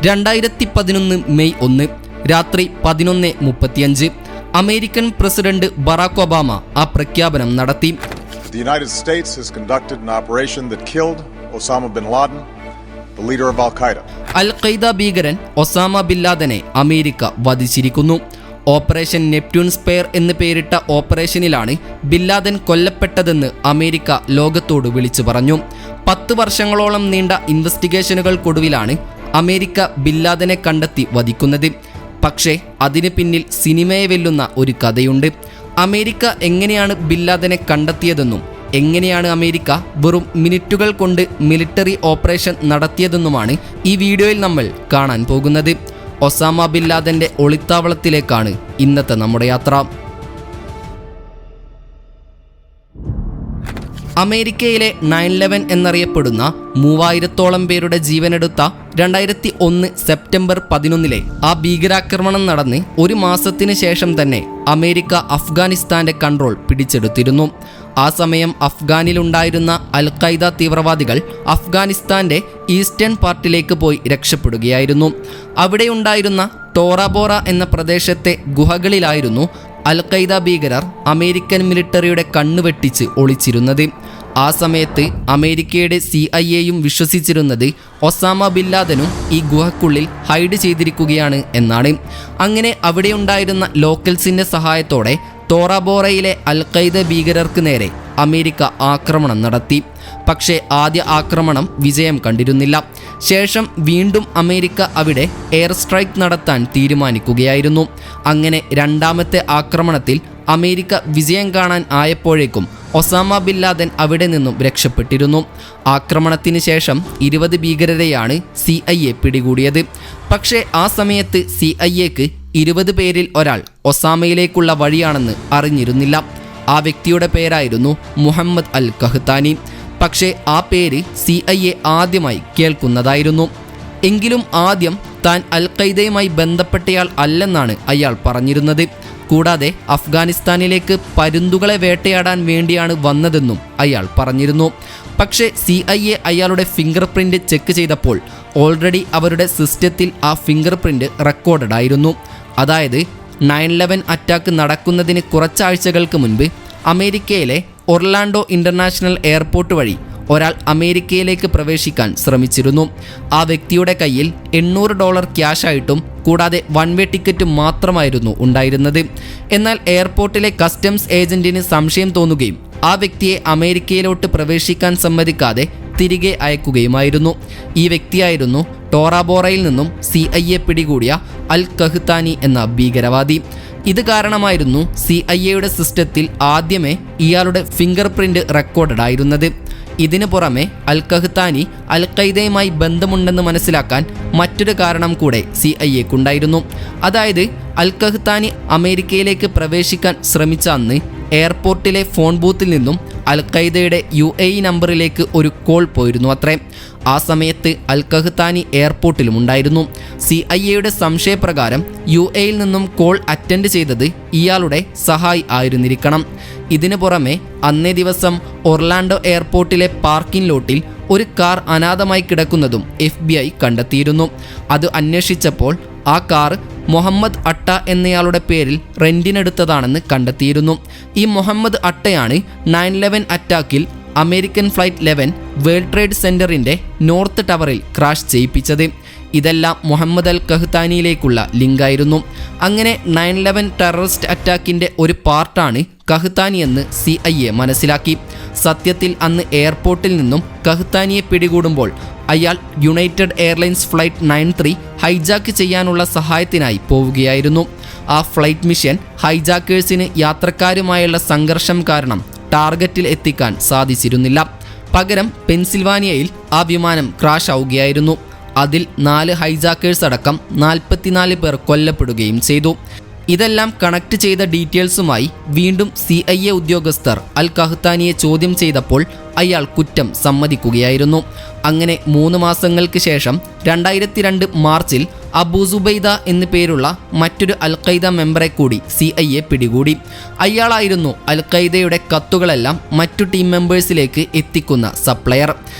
2011 May 1 രാത്രി 11:35 American president Barack Obama ആ പ്രഖ്യാപനം നടത്തി. The United States has conducted an operation that killed Osama bin Laden, the leader of Al-Qaeda. Al-Qaeda ഭീകരൻ Osama bin ലാദനെ America വധിച്ചിരിക്കുന്നു. Operation Neptune spear എന്ന് പേരിട്ട ഓപ്പറേഷനിലാണ് ബിൻ ലാദൻ കൊല്ലപ്പെട്ടതെന്ന് അമേരിക്ക ലോകത്തോട് വിളിച്ചു പറഞ്ഞു. 10 വർഷങ്ങളോളം നീണ്ട ഇൻവെസ്റ്റിഗേഷനുകൾക്കൊടുവിലാണ് അമേരിക്ക ബിൻ ലാദനെ കണ്ടെത്തി വധിക്കുന്നത്. പക്ഷേ അതിന് പിന്നിൽ സിനിമയെ വെല്ലുന്ന ഒരു കഥയുണ്ട്. അമേരിക്ക എങ്ങനെയാണ് ബിൻ ലാദനെ കണ്ടെത്തിയതെന്നും എങ്ങനെയാണ് അമേരിക്ക വെറും മിനിറ്റുകൾ കൊണ്ട് മിലിറ്ററി ഓപ്പറേഷൻ നടത്തിയതെന്നുമാണ് ഈ വീഡിയോയിൽ നമ്മൾ കാണാൻ പോകുന്നത്. ഒസാമ ബിൻ ലാദന്റെ ഒളിത്താവളത്തിലേക്കാണ് ഇന്നത്തെ നമ്മുടെ യാത്ര. അമേരിക്കയിലെ 9/11 എന്നറിയപ്പെടുന്ന 3000-ഓളം പേരുടെ ജീവനെടുത്ത 2001 സെപ്റ്റംബർ 11 ആ ഭീകരാക്രമണം നടന്ന് ഒരു മാസത്തിന് ശേഷം തന്നെ അമേരിക്ക അഫ്ഗാനിസ്ഥാന്റെ കൺട്രോൾ പിടിച്ചെടുത്തിരുന്നു. ആ സമയം അഫ്ഗാനിലുണ്ടായിരുന്ന അൽ-ഖൈദ തീവ്രവാദികൾ അഫ്ഗാനിസ്ഥാന്റെ ഈസ്റ്റേൺ പാർട്ടിലേക്ക് പോയി രക്ഷപ്പെടുകയായിരുന്നു. അവിടെയുണ്ടായിരുന്ന ടോറബോറ എന്ന പ്രദേശത്തെ ഗുഹകളിലായിരുന്നു അൽ-ഖൈദ ഭീകരർ അമേരിക്കൻ മിലിറ്ററിയുടെ കണ്ണുവെട്ടിച്ച് ഒളിച്ചിരുന്നത്. ആ സമയത്ത് അമേരിക്കയുടെ CIA-യും വിശ്വസിച്ചിരുന്നത് ഒസാമ ബിൻ ലാദനും ഈ ഗുഹയ്ക്കുള്ളിൽ ഹൈഡ് ചെയ്തിരിക്കുകയാണ് എന്നാണ്. അങ്ങനെ അവിടെയുണ്ടായിരുന്ന ലോക്കൽസിന്റെ സഹായത്തോടെ ടോറബോറയിലെ അൽ-ഖൈദ ഭീകരർക്ക് നേരെ അമേരിക്ക ആക്രമണം നടത്തി. പക്ഷേ ആദ്യ ആക്രമണം വിജയം കണ്ടിരുന്നില്ല. ശേഷം വീണ്ടും അമേരിക്ക അവിടെ എയർ സ്ട്രൈക്ക് നടത്താൻ തീരുമാനിക്കുകയായിരുന്നു. അങ്ങനെ രണ്ടാമത്തെ ആക്രമണത്തിൽ അമേരിക്ക വിജയം കാണാൻ ആയപ്പോഴേക്കും ഒസാമ ബിൻ ലാദൻ അവിടെ നിന്നും രക്ഷപ്പെട്ടിരുന്നു. ആക്രമണത്തിന് ശേഷം 20 ഭീകരരെയാണ് CIA പിടികൂടിയത്. പക്ഷേ ആ സമയത്ത് CIA-ക്ക് 20 പേരിൽ ഒരാൾ ഒസാമയിലേക്കുള്ള വഴിയാണെന്ന് അറിഞ്ഞിരുന്നില്ല. ആ വ്യക്തിയുടെ പേരായിരുന്നു മുഹമ്മദ് അൽ കഹ്താനി. പക്ഷേ ആ പേര് CIA ആദ്യമായി കേൾക്കുന്നതായിരുന്നു. എങ്കിലും ആദ്യം താൻ അൽ-ഖൈദയുമായി ബന്ധപ്പെട്ടയാൾ അല്ലെന്നാണ് അയാൾ പറഞ്ഞിരുന്നത്. കൂടാതെ അഫ്ഗാനിസ്ഥാനിലേക്ക് പരുന്തുകളെ വേട്ടയാടാൻ വേണ്ടിയാണ് വന്നതെന്നും അയാൾ പറഞ്ഞിരുന്നു. പക്ഷേ CIA അയാളുടെ ഫിംഗർ പ്രിൻ്റ് ചെക്ക് ചെയ്തപ്പോൾ ഓൾറെഡി അവരുടെ സിസ്റ്റത്തിൽ ആ ഫിംഗർ പ്രിൻ്റ് റെക്കോർഡഡ് ആയിരുന്നു. അതായത് 9/11 അറ്റാക്ക് നടക്കുന്നതിന് കുറച്ചാഴ്ചകൾക്ക് മുൻപ് അമേരിക്കയിലെ ഒർലാൻഡോ ഇൻ്റർനാഷണൽ എയർപോർട്ട് വഴി ഒരാൾ അമേരിക്കയിലേക്ക് പ്രവേശിക്കാൻ ശ്രമിച്ചിരുന്നു. ആ വ്യക്തിയുടെ കയ്യിൽ $800 ക്യാഷായിട്ടും കൂടാതെ വൺ വേ ടിക്കറ്റ് മാത്രമായിരുന്നു ഉണ്ടായിരുന്നത്. എന്നാൽ എയർപോർട്ടിലെ കസ്റ്റംസ് ഏജന്റിന് സംശയം തോന്നുകയും ആ വ്യക്തിയെ അമേരിക്കയിലോട്ട് പ്രവേശിക്കാൻ സമ്മതിക്കാതെ തിരികെ അയക്കുകയുമായിരുന്നു. ഈ വ്യക്തിയായിരുന്നു ടോറബോറയിൽ നിന്നും CIA പിടികൂടിയ അൽ കഹ്താനി എന്ന ഭീകരവാദി. ഇത് കാരണമായിരുന്നു CIA-യുടെ സിസ്റ്റത്തിൽ ആദ്യമേ ഇയാളുടെ ഫിംഗർ പ്രിൻ്റ് റെക്കോർഡഡ് ആയിരുന്നത്. ഇതിനു പുറമെ അൽ കഹ്താനി അൽ-ഖൈദയുമായി ബന്ധമുണ്ടെന്ന് മനസ്സിലാക്കാൻ മറ്റൊരു കാരണം കൂടെ CIA-ക്കുണ്ടായിരുന്നു. അതായത് അൽ കഹ്താനി അമേരിക്കയിലേക്ക് പ്രവേശിക്കാൻ ശ്രമിച്ച അന്ന് എയർപോർട്ടിലെ ഫോൺ ബൂത്തിൽ നിന്നും അൽ-ഖൈദയുടെ UAE നമ്പറിലേക്ക് ഒരു കോൾ പോയിരുന്നു അത്രേ. ആ സമയത്ത് അൽ കഹ്താനി എയർപോർട്ടിലും ഉണ്ടായിരുന്നു. CIA-യുടെ സംശയപ്രകാരം UAE-യിൽ നിന്നും കോൾ അറ്റൻഡ് ചെയ്തത് ഇയാളുടെ സഹായി ആയിരുന്നിരിക്കണം. ഇതിനു പുറമെ അന്നേ ദിവസം ഒർലാൻഡോ എയർപോർട്ടിലെ പാർക്കിംഗ് ലോട്ടിൽ ഒരു കാർ അനാഥമായി കിടക്കുന്നതും FBI കണ്ടെത്തിയിരുന്നു. അത് അന്വേഷിച്ചപ്പോൾ ആ കാർ മുഹമ്മദ് അട്ട എന്നയാളുടെ പേരിൽ റെന്റിനെടുത്തതാണെന്ന് കണ്ടെത്തിയിരുന്നു. ഈ മുഹമ്മദ് അട്ടയാണ് 9/11 അറ്റാക്കിൽ അമേരിക്കൻ ഫ്ലൈറ്റ് 11 വേൾഡ് ട്രേഡ് സെന്ററിന്റെ നോർത്ത് ടവറിൽ ക്രാഷ് ചെയ്യിപ്പിച്ചത്. ഇതെല്ലാം മുഹമ്മദ് അൽ കഹ്താനിയിലേക്കുള്ള ലിങ്കായിരുന്നു. അങ്ങനെ 9/11 ടെററിസ്റ്റ് അറ്റാക്കിന്റെ ഒരു പാർട്ടാണ് കഹ്താനി എന്ന് CIA മനസ്സിലാക്കി. സത്യത്തിൽ അന്ന് എയർപോർട്ടിൽ നിന്നും കഹ്താനിയെ പിടികൂടുമ്പോൾ അയാൾ യുണൈറ്റഡ് എയർലൈൻസ് ഫ്ലൈറ്റ് 93 ഹൈജാക്ക് ചെയ്യാനുള്ള സഹായത്തിനായി പോവുകയായിരുന്നു. ആ ഫ്ലൈറ്റ് മിഷൻ ഹൈജാക്കേഴ്സിന് യാത്രക്കാരുമായുള്ള സംഘർഷം കാരണം ടാർഗറ്റിൽ എത്തിക്കാൻ സാധിച്ചിരുന്നില്ല. പകരം പെൻസിൽവാനിയയിൽ ആ വിമാനം ക്രാഷ് ആവുകയായിരുന്നു. അതിൽ 4 ഹൈജാക്കേഴ്സ് അടക്കം 44 പേർ കൊല്ലപ്പെടുകയും ചെയ്തു. ഇതെല്ലാം കണക്ട് ചെയ്ത ഡീറ്റെയിൽസുമായി വീണ്ടും CIA ഉദ്യോഗസ്ഥർ അൽ കഹ്താനിയെ ചോദ്യം ചെയ്തപ്പോൾ അയാൾ കുറ്റം സമ്മതിക്കുകയായിരുന്നു. അങ്ങനെ 3 മാസങ്ങൾക്ക് ശേഷം 2002 മാർച്ചിൽ അബൂ സുബൈദ എന്നു പേരുള്ള മറ്റൊരു അൽ-ഖൈദ മെമ്പറെ കൂടി CIA പിടികൂടി. അയാളായിരുന്നു അൽ-ഖൈദയുടെ കത്തുകളെല്ലാം മറ്റു ടീം മെമ്പേഴ്സിലേക്ക് എത്തിക്കുന്ന സപ്ലയർ.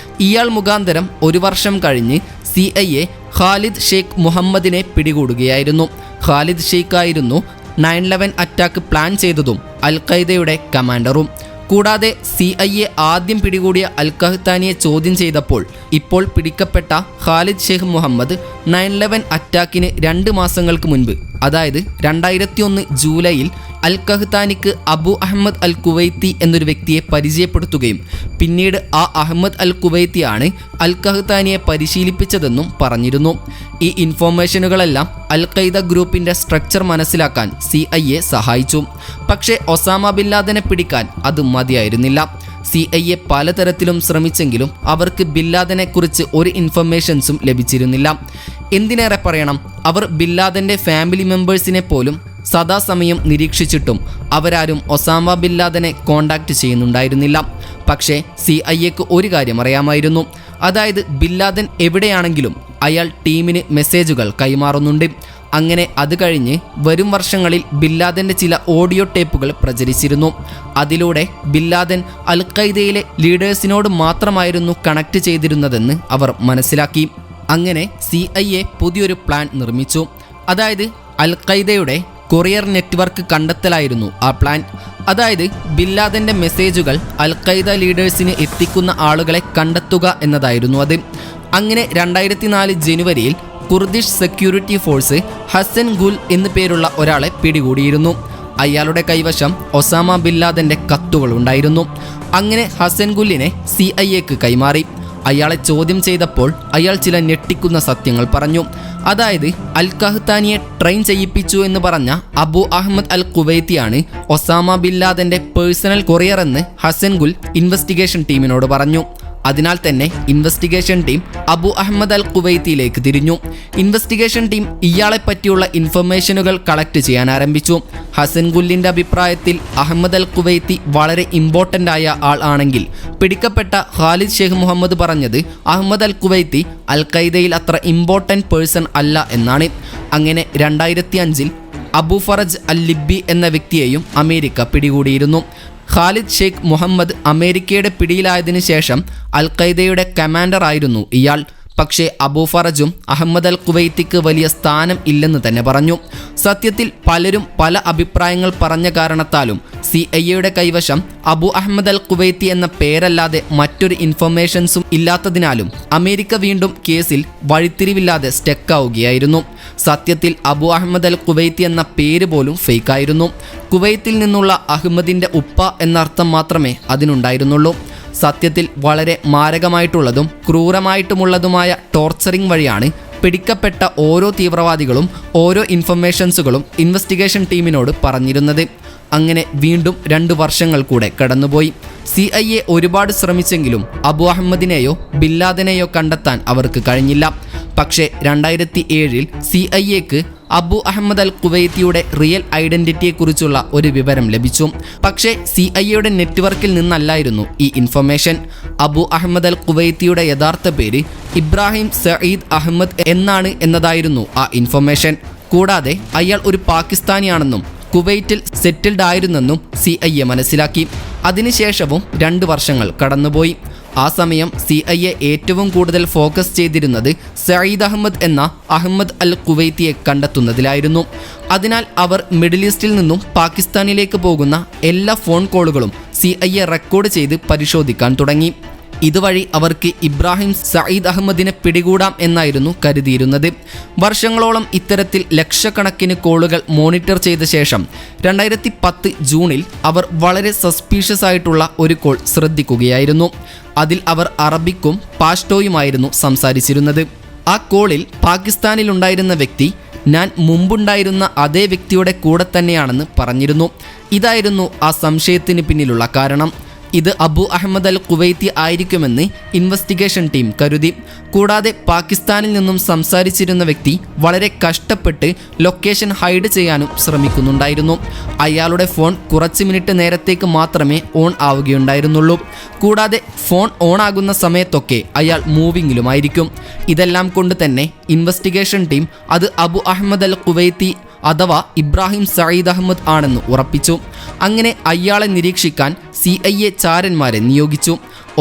ഇയാൾ മുഖാന്തരം 1 വർഷം കഴിഞ്ഞ് CIA ഖാലിദ് ഷെയ്ഖ് മുഹമ്മദിനെ പിടികൂടുകയായിരുന്നു. ഖാലിദ് ഷെയ്ഖ് ആയിരുന്നു 9/11 അറ്റാക്ക് പ്ലാൻ ചെയ്തതും അൽ-ഖൈദയുടെ കമാൻഡറും. കൂടാതെ CIA ആദ്യം പിടികൂടിയ അൽ-ഖഹ്താനിയെ ചോദ്യം ചെയ്തപ്പോൾ ഇപ്പോൾ പിടിക്കപ്പെട്ട ഖാലിദ് ഷെയ്ഖ് മുഹമ്മദ് 9/11 അറ്റാക്കിന് 2 മാസങ്ങൾക്ക് മുൻപ്, അതായത് 2001 ജൂലൈയിൽ അൽ-ഖഹ്താനിക്ക് അബു അഹമ്മദ് അൽ കുവൈത്തി എന്നൊരു വ്യക്തിയെ പരിചയപ്പെടുത്തുകയും പിന്നീട് ആ അഹമ്മദ് അൽ കുവൈത്തിയാണ് അൽ-ഖഹ്താനിയെ പരിശീലിപ്പിച്ചതെന്നും പറഞ്ഞിരുന്നു. ഈ ഇൻഫോർമേഷനുകളെല്ലാം അൽ-ഖൈദ ഗ്രൂപ്പിൻ്റെ സ്ട്രക്ചർ മനസ്സിലാക്കാൻ CIA സഹായിച്ചു. പക്ഷേ ഒസാമ ബിൻ ലാദനെ പിടിക്കാൻ അത് മതിയായിരുന്നില്ല. CIA പലതരത്തിലും ശ്രമിച്ചെങ്കിലും അവർക്ക് ബിൻ ലാദനെക്കുറിച്ച് ഒരു ഇൻഫർമേഷൻസും ലഭിച്ചിരുന്നില്ല. എന്തിനേറെ പറയണം, അവർ ബിൻ ലാദൻ്റെ ഫാമിലി മെമ്പേഴ്സിനെ പോലും സദാസമയം നിരീക്ഷിച്ചിട്ടും അവരാരും ഒസാമ ബിൻ ലാദനെ കോണ്ടാക്ട് ചെയ്യുന്നുണ്ടായിരുന്നില്ല. പക്ഷേ CIAക്ക് ഒരു കാര്യം അറിയാമായിരുന്നു, അതായത് ബിൻ ലാദൻ എവിടെയാണെങ്കിലും അയാൾ ടീമിന് മെസ്സേജുകൾ കൈമാറുന്നുണ്ട്. അങ്ങനെ അത് കഴിഞ്ഞ് വരും വർഷങ്ങളിൽ ബിൻ ലാദൻ്റെ ചില ഓഡിയോ ടേപ്പുകൾ പ്രചരിച്ചിരുന്നു. അതിലൂടെ ബിൻ ലാദൻ അൽ-ഖൈദയിലെ ലീഡേഴ്സിനോട് മാത്രമായിരുന്നു കണക്ട് ചെയ്തിരുന്നതെന്ന് അവർ മനസ്സിലാക്കി. അങ്ങനെ CIA പുതിയൊരു പ്ലാൻ നിർമ്മിച്ചു. അതായത് അൽ-ഖൈദയുടെ കൊറിയർ നെറ്റ്വർക്ക് കണ്ടെത്തലായിരുന്നു ആ പ്ലാൻ. അതായത് ബിൻ ലാദൻ്റെ മെസ്സേജുകൾ അൽ-ഖൈദ ലീഡേഴ്സിന് എത്തിക്കുന്ന ആളുകളെ കണ്ടെത്തുക എന്നതായിരുന്നു അത്. അങ്ങനെ 2004 ജനുവരിയിൽ Kurdish security force Hasan Gul എന്നു പേരുള്ള ഒരാളെ പിടികൂടിയിരുന്നു. അയാളുടെ കൈവശം ഒസാമ ബിൻ ലാദൻ്റെ കത്തുകളുണ്ടായിരുന്നു. അങ്ങനെ ഹസൻ ഗുലിനെ CIAക്ക് കൈമാറി. അയാളെ ചോദ്യം ചെയ്തപ്പോൾ അയാൾ ചില ഞെട്ടിക്കുന്ന സത്യങ്ങൾ പറഞ്ഞു. അതായത് അൽ-ഖഹ്താനിയെ ട്രെയിൻ ചെയ്യിപ്പിച്ചു എന്ന് പറഞ്ഞ അബു അഹമ്മദ് അൽ കുവൈത്തിയാണ് ഒസാമ ബിൻ ലാദൻ്റെ പേഴ്സണൽ കൊറിയർ എന്ന് ഹസൻ ഗുൽ ഇൻവെസ്റ്റിഗേഷൻ ടീമിനോട് പറഞ്ഞു. അതിനാൽ തന്നെ ഇൻവെസ്റ്റിഗേഷൻ ടീം അബു അഹമ്മദ് അൽ കുവൈത്തിയിലേക്ക് തിരിഞ്ഞു. ഇൻവെസ്റ്റിഗേഷൻ ടീം ഇയാളെ പറ്റിയുള്ള ഇൻഫർമേഷനുകൾ കളക്ട് ചെയ്യാൻ ആരംഭിച്ചു. ഹസൻ ഗുല്ലിൻ്റെ അഭിപ്രായത്തിൽ അഹമ്മദ് അൽ കുവൈത്തി വളരെ ഇമ്പോർട്ടൻ്റ് ആയ ആൾ ആണെങ്കിൽ പിടിക്കപ്പെട്ട ഖാലിദ് ഷെയ്ഖ് മുഹമ്മദ് പറഞ്ഞത് അഹമ്മദ് അൽ കുവൈത്തി അൽ-ഖൈദയിൽ അത്ര ഇമ്പോർട്ടൻ്റ് പേഴ്സൺ അല്ല എന്നാണ്. അങ്ങനെ 2005 അബു ഫറജ് അൽ ലിബി എന്ന വ്യക്തിയെയും അമേരിക്ക പിടികൂടിയിരുന്നു. ഖാലിദ് ഷെയ്ഖ് മുഹമ്മദ് അമേരിക്കയുടെ പിടിയിലായതിനു ശേഷം അൽ-ഖൈദയുടെ കമാൻഡർ ആയിരുന്നു ഇയാൾ. പക്ഷേ അബു ഫറജും അഹമ്മദ് അൽ കുവൈത്തിക്ക് വലിയ സ്ഥാനം ഇല്ലെന്ന് തന്നെ പറഞ്ഞു. സത്യത്തിൽ പലരും പല അഭിപ്രായങ്ങൾ പറഞ്ഞ കാരണത്താലും CIA കൈവശം അബു അഹമ്മദ് അൽ കുവൈത്തി എന്ന പേരല്ലാതെ മറ്റൊരു ഇൻഫർമേഷൻസും ഇല്ലാത്തതിനാലും അമേരിക്ക വീണ്ടും കേസിൽ വഴിത്തിരിവില്ലാതെ സ്റ്റക്കാവുകയായിരുന്നു. സത്യത്തിൽ അബു അഹമ്മദ് അൽ കുവൈത്തി എന്ന പേര് പോലും ഫേക്കായിരുന്നു. കുവൈത്തിൽ നിന്നുള്ള അഹമ്മദിൻ്റെ ഉപ്പ എന്നർത്ഥം മാത്രമേ അതിനുണ്ടായിരുന്നുള്ളൂ. സത്യത്തിൽ വളരെ മാരകമായിട്ടുള്ളതും ക്രൂരമായിട്ടുമുള്ളതുമായ ടോർച്ചറിംഗ് വഴിയാണ് പിടിക്കപ്പെട്ട ഓരോ തീവ്രവാദികളും ഓരോ ഇൻഫർമേഷൻസുകളും ഇൻവെസ്റ്റിഗേഷൻ ടീമിനോട് പറഞ്ഞിരുന്നത്. അങ്ങനെ വീണ്ടും 2 വർഷങ്ങൾ കൂടെ കടന്നുപോയി. CIA ഒരുപാട് ശ്രമിച്ചെങ്കിലും അബു അഹമ്മദിനെയോ ബിൻ ലാദനെയോ കണ്ടെത്താൻ അവർക്ക് കഴിഞ്ഞില്ല. പക്ഷേ 2007 CIAക്ക് അബു അഹമ്മദ് അൽ കുവൈത്തിയുടെ റിയൽ ഐഡൻറ്റിറ്റിയെക്കുറിച്ചുള്ള ഒരു വിവരം ലഭിച്ചു. പക്ഷേ CIA നെറ്റ്വർക്കിൽ നിന്നല്ലായിരുന്നു ഈ ഇൻഫർമേഷൻ. അബു അഹമ്മദ് അൽ കുവൈത്തിയുടെ യഥാർത്ഥ പേര് ഇബ്രാഹിം സഈദ് അഹമ്മദ് എന്നാണ് എന്നതായിരുന്നു ആ ഇൻഫർമേഷൻ. കൂടാതെ അയാൾ ഒരു പാകിസ്ഥാനിയാണെന്നും കുവൈറ്റിൽ സെറ്റിൽഡ് ആയിരുന്നെന്നും CIA മനസ്സിലാക്കി. അതിനുശേഷവും 2 വർഷങ്ങൾ കടന്നുപോയി. ആ സമയം CIA ഏറ്റവും കൂടുതൽ ഫോക്കസ് ചെയ്തിരുന്നത് സഈദ് അഹമ്മദ് എന്ന അഹമ്മദ് അൽ കുവൈത്തിയെ കണ്ടെത്തുന്നതിലായിരുന്നു. അതിനാൽ അവർ മിഡിൽ ഈസ്റ്റിൽ നിന്നും പാകിസ്ഥാനിലേക്ക് പോകുന്ന എല്ലാ ഫോൺ കോളുകളും CIA റെക്കോർഡ് ചെയ്ത് പരിശോധിക്കാൻ തുടങ്ങി. ഇതുവഴി അവർക്ക് ഇബ്രാഹിം സഈദ് അഹമ്മദിനെ പിടികൂടാം എന്നായിരുന്നു കരുതിയിരുന്നത്. വർഷങ്ങളോളം ഇത്തരത്തിൽ ലക്ഷക്കണക്കിന് കോളുകൾ മോണിറ്റർ ചെയ്ത ശേഷം 2010 ജൂണിൽ അവർ വളരെ സസ്പീഷ്യസ് ആയിട്ടുള്ള ഒരു കോൾ ശ്രദ്ധിക്കുകയായിരുന്നു. അതിൽ അവർ അറബിക്കും പാഷ്തോയുമായിരുന്നു സംസാരിച്ചിരുന്നത്. ആ കോളിൽ പാകിസ്ഥാനിലുണ്ടായിരുന്ന വ്യക്തി ഞാൻ മുമ്പുണ്ടായിരുന്ന അതേ വ്യക്തിയുടെ കൂടെ തന്നെയാണെന്ന് പറഞ്ഞിരുന്നു. ഇതായിരുന്നു ആ സംശയത്തിന് പിന്നിലുള്ള കാരണം. ഇത് അബു അഹമ്മദ് അൽ കുവൈത്തി ആയിരിക്കുമെന്ന് ഇൻവെസ്റ്റിഗേഷൻ ടീം കരുതി. കൂടാതെ പാകിസ്ഥാനിൽ നിന്നും സംസാരിച്ചിരുന്ന വ്യക്തി വളരെ കഷ്ടപ്പെട്ട് ലൊക്കേഷൻ ഹൈഡ് ചെയ്യാനും ശ്രമിക്കുന്നുണ്ടായിരുന്നു. അയാളുടെ ഫോൺ കുറച്ച് മിനിറ്റ് നേരത്തേക്ക് മാത്രമേ ഓൺ ആവുകയുണ്ടായിരുന്നുള്ളൂ. കൂടാതെ ഫോൺ ഓൺ ആകുന്ന സമയത്തൊക്കെ അയാൾ മൂവിങ്ങിലുമായിരിക്കും. ഇതെല്ലാം കൊണ്ട് തന്നെ ഇൻവെസ്റ്റിഗേഷൻ ടീം അത് അബു അഹമ്മദ് അൽ കുവൈത്തി അഥവാ ഇബ്രാഹിം സഈദ് അഹമ്മദ് ആണെന്ന് ഉറപ്പിച്ചു. അങ്ങനെ അയാളെ നിരീക്ഷിക്കാൻ CIA ചാരന്മാരെ നിയോഗിച്ചു.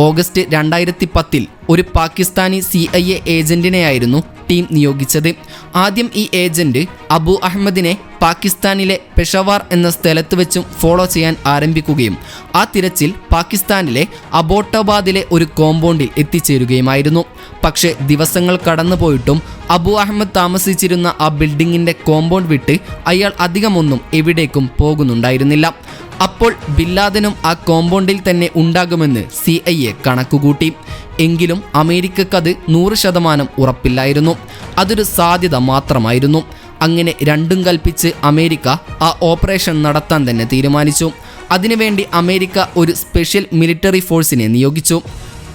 ഓഗസ്റ്റ് 2010 ഒരു പാകിസ്ഥാനി CIA ഏജന്റിനെയായിരുന്നു ടീം നിയോഗിച്ചത്. ആദ്യം ഈ ഏജന്റ് അബു അഹമ്മദിനെ പാകിസ്ഥാനിലെ പെഷവാർ എന്ന സ്ഥലത്ത് വെച്ചും ഫോളോ ചെയ്യാൻ ആരംഭിക്കുകയും ആ തിരച്ചിൽ പാകിസ്ഥാനിലെ അബോട്ടാബാദിലെ ഒരു കോമ്പൗണ്ടിൽ എത്തിച്ചേരുകയുമായിരുന്നു. പക്ഷേ ദിവസങ്ങൾ കടന്നുപോയിട്ടും അബു അഹമ്മദ് താമസിച്ചിരുന്ന ആ ബിൽഡിങ്ങിൻ്റെ കോമ്പൗണ്ട് വിട്ട് അയാൾ അധികമൊന്നും എവിടേക്കും പോകുന്നുണ്ടായിരുന്നില്ല. അപ്പോൾ ബില്ലാദനും ആ കോമ്പൗണ്ടിൽ തന്നെ ഉണ്ടാകുമെന്ന് CIA കണക്കുകൂട്ടി. എങ്കിലും അമേരിക്കക്കത് 100% ഉറപ്പില്ലായിരുന്നു. അതൊരു സാധ്യത മാത്രമായിരുന്നു. അങ്ങനെ രണ്ടും കൽപ്പിച്ച് അമേരിക്ക ആ ഓപ്പറേഷൻ നടത്താൻ തന്നെ തീരുമാനിച്ചു. അതിനുവേണ്ടി അമേരിക്ക ഒരു സ്പെഷ്യൽ മിലിറ്ററി ഫോഴ്സിനെ നിയോഗിച്ചു.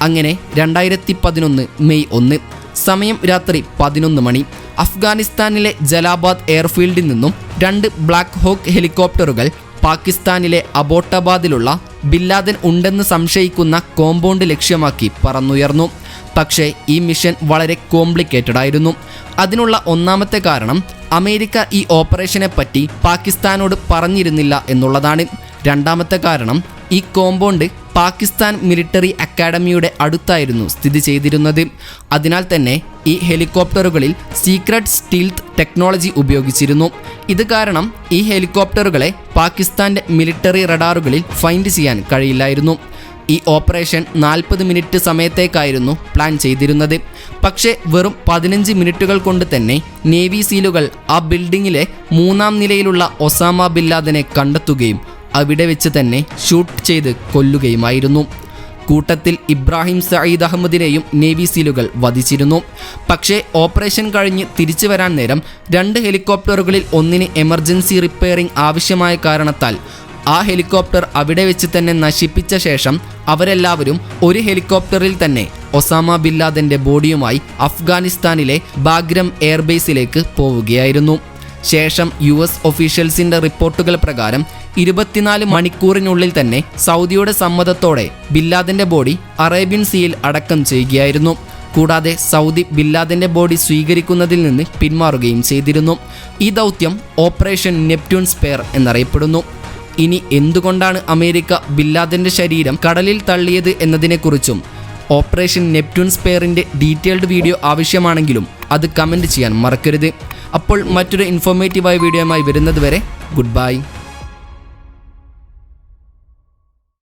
അങ്ങനെ 2011 മെയ് 1 സമയം രാത്രി 11 മണി അഫ്ഗാനിസ്ഥാനിലെ ജലാബാദ് എയർഫീൽഡിൽ നിന്നും 2 ബ്ലാക്ക് ഹോക്ക് ഹെലികോപ്റ്ററുകൾ പാകിസ്ഥാനിലെ അബോട്ടാബാദിലുള്ള ബില്ലാദൻ ഉണ്ടെന്ന് സംശയിക്കുന്ന കോമ്പൗണ്ട് ലക്ഷ്യമാക്കി പറന്നുയർന്നു. പക്ഷേ ഈ മിഷൻ വളരെ കോംപ്ലിക്കേറ്റഡ് ആയിരുന്നു. അതിനുള്ള ഒന്നാമത്തെ കാരണം അമേരിക്ക ഈ ഓപ്പറേഷനെ പറ്റി പാകിസ്ഥാനോട് പറഞ്ഞിരുന്നില്ല എന്നുള്ളതാണ്. രണ്ടാമത്തെ കാരണം ഈ കോമ്പൗണ്ട് പാകിസ്ഥാൻ മിലിറ്ററി അക്കാഡമിയുടെ അടുത്തായിരുന്നു സ്ഥിതി ചെയ്തിരുന്നത്. അതിനാൽ തന്നെ ഈ ഹെലികോപ്റ്ററുകളിൽ സീക്രട്ട് സ്റ്റീൽത്ത് ടെക്നോളജി ഉപയോഗിച്ചിരുന്നു. ഇത് കാരണം ഈ ഹെലികോപ്റ്ററുകളെ പാകിസ്ഥാൻ്റെ മിലിറ്ററി റഡാറുകളിൽ ഫൈൻഡ് ചെയ്യാൻ കഴിയില്ലായിരുന്നു. ഈ ഓപ്പറേഷൻ 40 മിനിറ്റ് സമയത്തേക്കായിരുന്നു പ്ലാൻ ചെയ്തിരുന്നത്. പക്ഷേ വെറും 15 മിനിറ്റുകൾ കൊണ്ട് തന്നെ നേവി സീലുകൾ ആ ബിൽഡിങ്ങിലെ 3-ാം നിലയിലുള്ള ഒസാമ ബില്ലാദനെ കണ്ടെത്തുകയും അവിടെ വെച്ച് തന്നെ ഷൂട്ട് ചെയ്ത് കൊല്ലുകയുമായിരുന്നു. കൂട്ടത്തിൽ ഇബ്രാഹിം സയ്യിദ് അഹമ്മദിനെയും നേവി സീലുകൾ വധിച്ചിരുന്നു. പക്ഷേ ഓപ്പറേഷൻ കഴിഞ്ഞ് തിരിച്ചു വരാൻ നേരം 2 ഹെലികോപ്റ്ററുകളിൽ ഒന്നിന് എമർജൻസി റിപ്പയറിംഗ് ആവശ്യമായ കാരണത്താൽ ആ ഹെലികോപ്റ്റർ അവിടെ വെച്ച് തന്നെ നശിപ്പിച്ച ശേഷം അവരെല്ലാവരും ഒരു ഹെലികോപ്റ്ററിൽ തന്നെ ഒസാമ ബില്ലാദൻ്റെ ബോഡിയുമായി അഫ്ഗാനിസ്ഥാനിലെ ബാഗ്രം എയർബേസിലേക്ക് പോവുകയായിരുന്നു. ശേഷം US ഒഫീഷ്യൽസിൻ്റെ റിപ്പോർട്ടുകൾ പ്രകാരം 24 മണിക്കൂറിനുള്ളിൽ തന്നെ സൗദിയുടെ സമ്മതത്തോടെ ബില്ലാദൻ്റെ ബോഡി അറേബ്യൻ സീയിൽ അടക്കം ചെയ്യുകയായിരുന്നു. കൂടാതെ സൗദി ബില്ലാദൻ്റെ ബോഡി സ്വീകരിക്കുന്നതിൽ നിന്ന് പിന്മാറുകയും ചെയ്തിരുന്നു. ഈ ദൗത്യം ഓപ്പറേഷൻ നെപ്റ്റ്യൂൺ സ്പെയർ എന്നറിയപ്പെടുന്നു. ഇനി എന്തുകൊണ്ടാണ് അമേരിക്ക ബില്ലാദൻ്റെ ശരീരം കടലിൽ തള്ളിയത് എന്നതിനെക്കുറിച്ചും ഓപ്പറേഷൻ നെപ്റ്റ്യൂൺ സ്പെയറിൻ്റെ ഡീറ്റെയിൽഡ് വീഡിയോ ആവശ്യമാണെങ്കിലും അത് കമൻറ്റ് ചെയ്യാൻ മറക്കരുത്. അപ്പോൾ മറ്റൊരു ഇൻഫോർമേറ്റീവായ വീഡിയോയുമായി വരുന്നത് വരെ ഗുഡ് ബൈ.